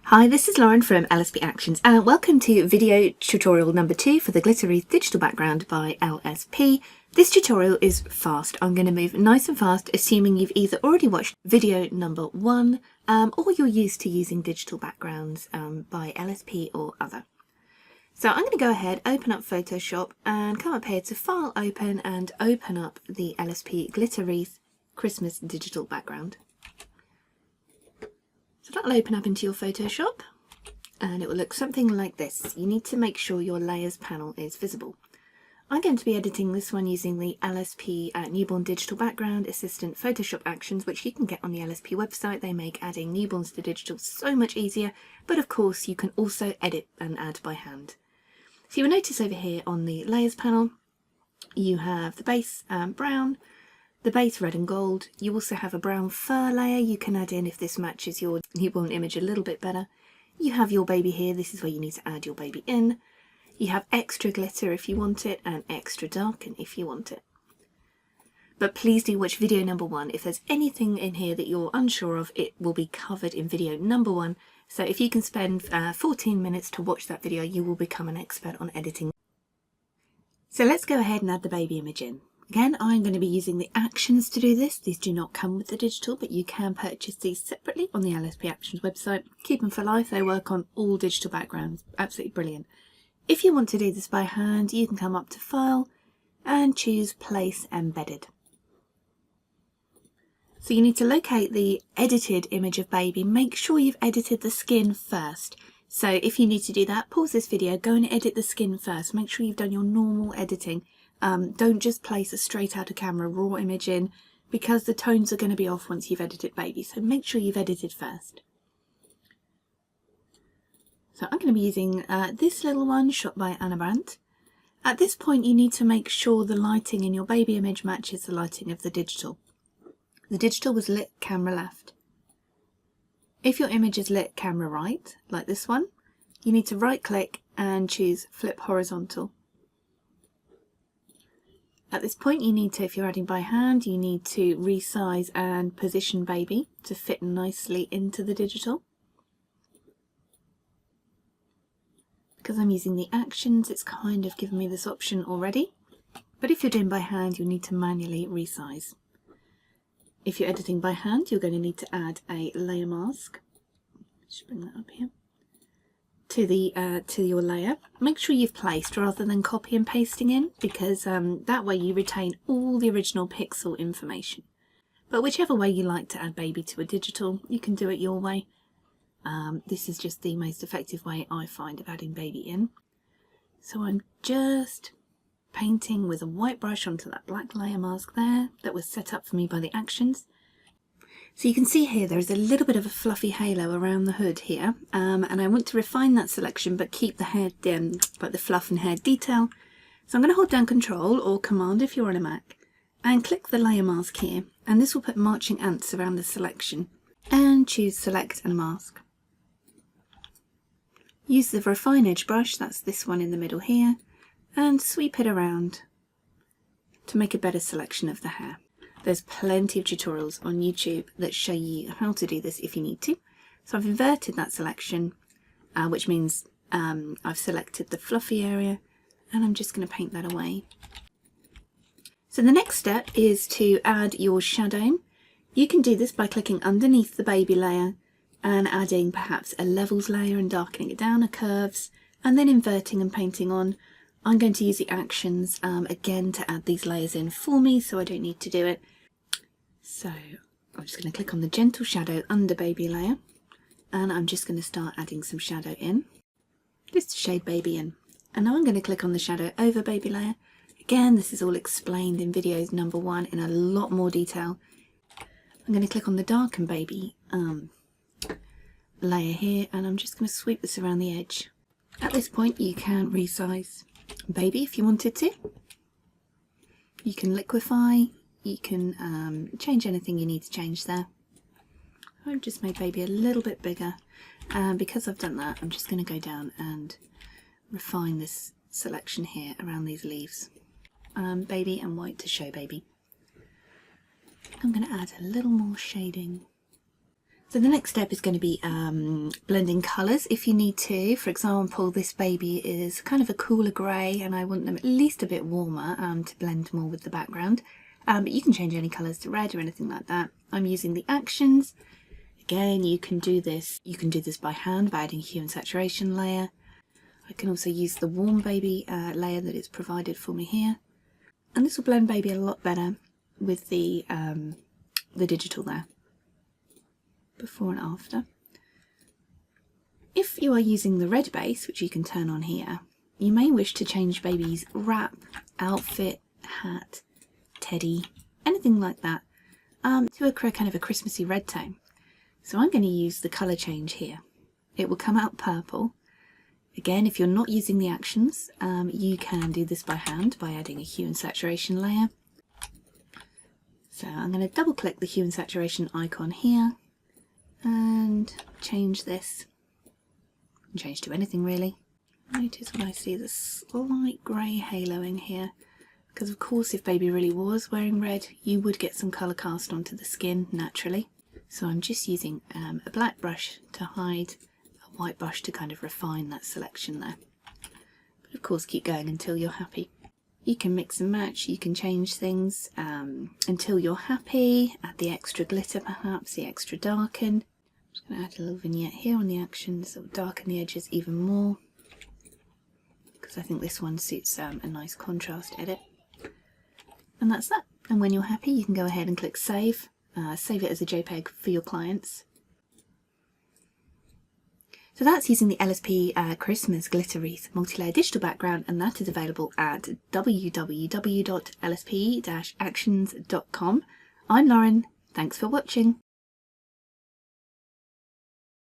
Hi, this is Lauren from LSP Actions and welcome to video tutorial number 2 for the Glitter Wreath digital background by LSP. This tutorial is fast. I'm going to move nice and fast, assuming you've either already watched video number 1 or you're used to using digital backgrounds by LSP or other. So I'm going to go ahead, open up Photoshop and come up here to File, Open and open up the LSP Glitter Wreath Christmas digital background. So that'll open up into your Photoshop and it will look something like this. You need to make sure your layers panel is visible. I'm going to be editing this one using the LSP Newborn Digital Background Assistant Photoshop Actions, which you can get on the LSP website. They make adding newborns to digital so much easier, but of course you can also edit and add by hand. So you will notice over here on the layers panel, you have the base brown, the base red and gold. You also have a brown fur layer you can add in if this matches your newborn image a little bit better. You have your baby here. This is where you need to add your baby in. You have extra glitter if you want it and extra darken if you want it. But please do watch video number 1. If there's anything in here that you're unsure of, it will be covered in video number 1. So if you can spend 14 minutes to watch that video, you will become an expert on editing. So let's go ahead and add the baby image in. Again, I'm going to be using the actions to do this. These do not come with the digital, but you can purchase these separately on the LSP Actions website. Keep them for life. They work on all digital backgrounds. Absolutely brilliant. If you want to do this by hand, you can come up to File and choose Place Embedded. So you need to locate the edited image of baby. Make sure you've edited the skin first. So if you need to do that, pause this video, go and edit the skin first. Make sure you've done your normal editing. Don't just place a straight out of camera raw image in, because the tones are going to be off once you've edited baby. So make sure you've edited first. So I'm going to be using this little one shot by Anna Brandt. At this point you need to make sure the lighting in your baby image matches the lighting of the digital. The digital was lit camera left. If your image is lit camera right, like this one, you need to right click and choose flip horizontal. At this point you need to, if you're adding by hand, you need to resize and position baby to fit nicely into the digital. Because I'm using the actions, it's kind of given me this option already. But if you're doing by hand, you'll need to manually resize. If you're editing by hand, you're going to need to add a layer mask. Just bring that up here. To your layer. Make sure you've placed rather than copy and pasting in, because that way you retain all the original pixel information. But whichever way you like to add baby to a digital, you can do it your way. This is just the most effective way I find of adding baby in. So I'm just painting with a white brush onto that black layer mask there that was set up for me by the actions. So you can see here there is a little bit of a fluffy halo around the hood here, and I want to refine that selection but keep the hair, like the fluff and hair detail. So I'm going to hold down Control or Command if you're on a Mac and click the layer mask here, and this will put marching ants around the selection, and choose Select and Mask. Use the Refine Edge brush, that's this one in the middle here, and sweep it around to make a better selection of the hair. There's plenty of tutorials on YouTube that show you how to do this if you need to. So I've inverted that selection, which means I've selected the fluffy area, and I'm just going to paint that away. So the next step is to add your shadow. You can do this by clicking underneath the baby layer and adding perhaps a levels layer and darkening it down, or curves, and then inverting and painting on. I'm going to use the actions again to add these layers in for me, so I don't need to do it. So I'm just going to click on the gentle shadow under baby layer, and I'm just going to start adding some shadow in, just to shade baby in. And now I'm going to click on the shadow over baby layer. Again, this is all explained in videos number 1 in a lot more detail. I'm going to click on the darken baby layer here, and I'm just going to sweep this around the edge. At this point you can resize baby if you wanted to. You can liquefy, you can change anything you need to change there. I've just made baby a little bit bigger, and because I've done that I'm just going to go down and refine this selection here around these leaves. Baby and white to show baby. I'm going to add a little more shading. So the next step is going to be blending colours if you need to. For example, this baby is kind of a cooler grey and I want them at least a bit warmer to blend more with the background. But you can change any colours to red or anything like that. I'm using the actions. Again, you can do this by hand by adding a hue and saturation layer. I can also use the warm baby layer that is provided for me here. And this will blend baby a lot better with the digital there. Before and after. If you are using the red base, which you can turn on here, you may wish to change baby's wrap, outfit, hat, teddy, anything like that, to a kind of a Christmassy red tone. So I'm going to use the colour change here. It will come out purple. Again, if you're not using the actions, you can do this by hand by adding a hue and saturation layer. So I'm going to double click the hue and saturation icon here and change this. Change to anything really. Notice when I see the slight grey haloing here, because of course if baby really was wearing red, you would get some colour cast onto the skin naturally. So I'm just using a black brush to hide, a white brush to kind of refine that selection there. But of course keep going until you're happy. You can mix and match, you can change things until you're happy. Add the extra glitter perhaps, the extra darken. I'm just going to add a little vignette here on the actions that will darken the edges even more, because I think this one suits a nice contrast edit. And that's that. And when you're happy you can go ahead and click save. Save it as a JPEG for your clients. So that's using the LSP Christmas Glitter Wreath multi-layer digital background, and that is available at www.lsp-actions.com. I'm Lauren, thanks for watching.